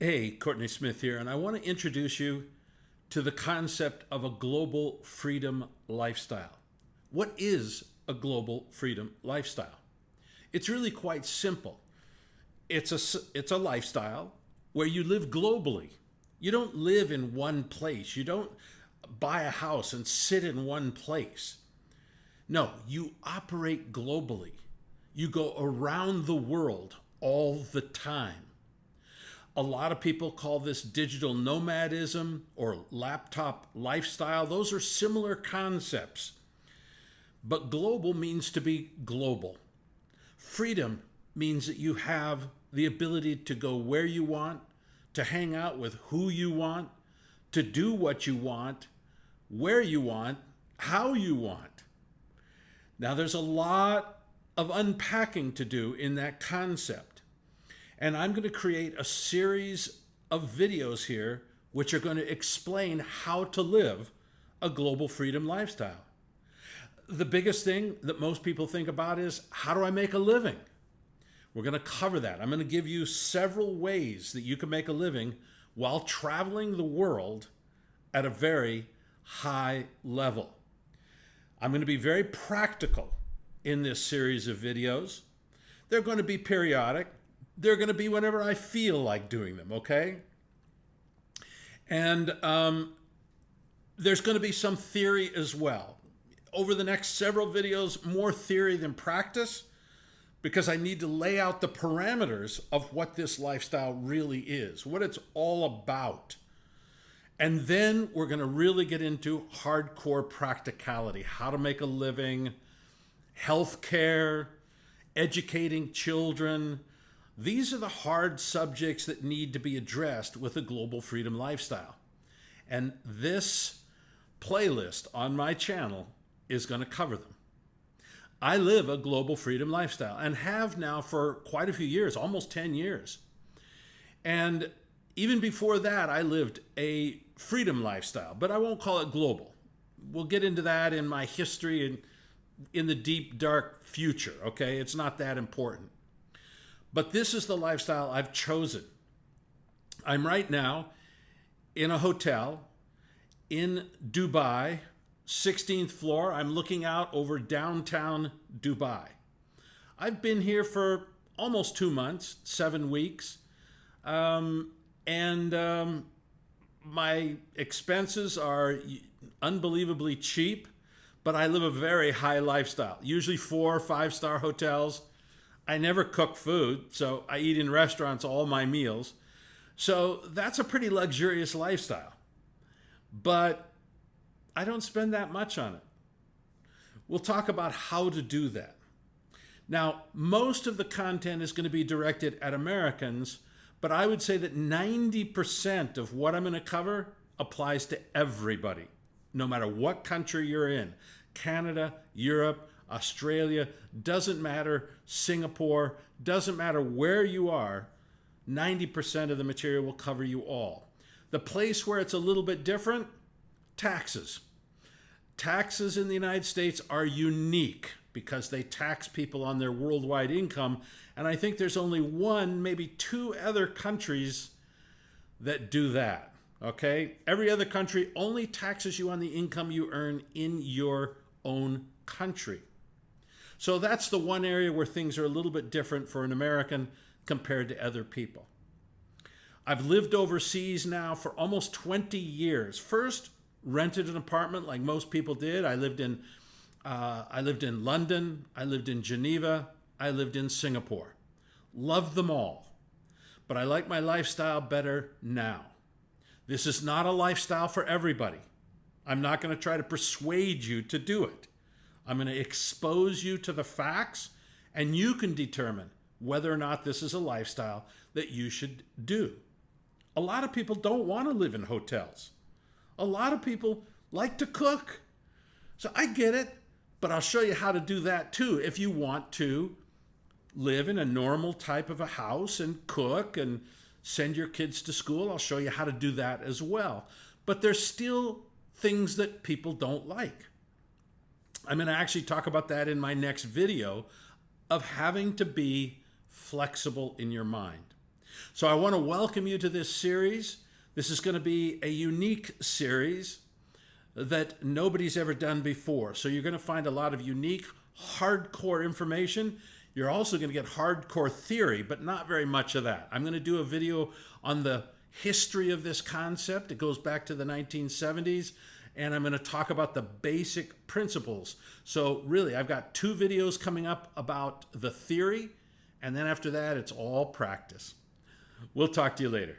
Hey, Courtney Smith here, and I want to introduce you to the concept of a global freedom lifestyle. What is a global freedom lifestyle? It's really quite simple. It's a lifestyle where you live globally. You don't live in one place. You don't buy a house and sit in one place. No, you operate globally. You go around the world all the time. A lot of people call this digital nomadism or laptop lifestyle. Those are similar concepts. But global means to be global. Freedom means that you have the ability to go where you want, to hang out with who you want, to do what you want, where you want, how you want. Now, there's a lot of unpacking to do in that concept. And I'm going to create a series of videos here which are going to explain how to live a global freedom lifestyle. The biggest thing that most people think about is, how do I make a living? We're going to cover that. I'm going to give you several ways that you can make a living while traveling the world at a very high level. I'm going to be very practical in this series of videos. They're going to be periodic. They're going to be whenever I feel like doing them, okay? And there's going to be some theory as well. Over the next several videos, more theory than practice, because I need to lay out the parameters of what this lifestyle really is, what it's all about. And then we're going to really get into hardcore practicality, how to make a living, healthcare, educating children. These are the hard subjects that need to be addressed with a global freedom lifestyle. And this playlist on my channel is going to cover them. I live a global freedom lifestyle and have now for quite a few years, almost 10 years. And even before that, I lived a freedom lifestyle, but I won't call it global. We'll get into that in my history and in the deep, dark future, okay? It's not that important. But this is the lifestyle I've chosen. I'm right now in a hotel in Dubai, 16th floor. I'm looking out over downtown Dubai. I've been here for almost 2 months, 7 weeks. My expenses are unbelievably cheap, but I live a very high lifestyle, usually 4 or 5-star hotels. I never cook food, so I eat in restaurants all my meals. So that's a pretty luxurious lifestyle. But I don't spend that much on it. We'll talk about how to do that. Now, most of the content is going to be directed at Americans, but I would say that 90% of what I'm going to cover applies to everybody, no matter what country you're in. Canada, Europe, Australia, doesn't matter, Singapore, doesn't matter where you are, 90% of the material will cover you all. The place where it's a little bit different, taxes. Taxes in the United States are unique because they tax people on their worldwide income, and I think there's only one, maybe 2 other countries that do that, okay? Every other country only taxes you on the income you earn in your own country. So that's the one area where things are a little bit different for an American compared to other people. I've lived overseas now for almost 20 years. First, rented an apartment like most people did. I lived in London, I lived in Geneva, I lived in Singapore. Loved them all. But I like my lifestyle better now. This is not a lifestyle for everybody. I'm not going to try to persuade you to do it. I'm going to expose you to the facts, and you can determine whether or not this is a lifestyle that you should do. A lot of people don't want to live in hotels. A lot of people like to cook. So I get it, but I'll show you how to do that too if you want to live in a normal type of a house and cook and send your kids to school. I'll show you how to do that as well. But there's still things that people don't like. I'm going to actually talk about that in my next video of having to be flexible in your mind. So I want to welcome you to this series. This is going to be a unique series that nobody's ever done before. So you're going to find a lot of unique, hardcore information. You're also going to get hardcore theory, but not very much of that. I'm going to do a video on the history of this concept. It goes back to the 1970s, and I'm going to talk about the basic principles. So really, I've got 2 videos coming up about the theory, and then after that, it's all practice. We'll talk to you later.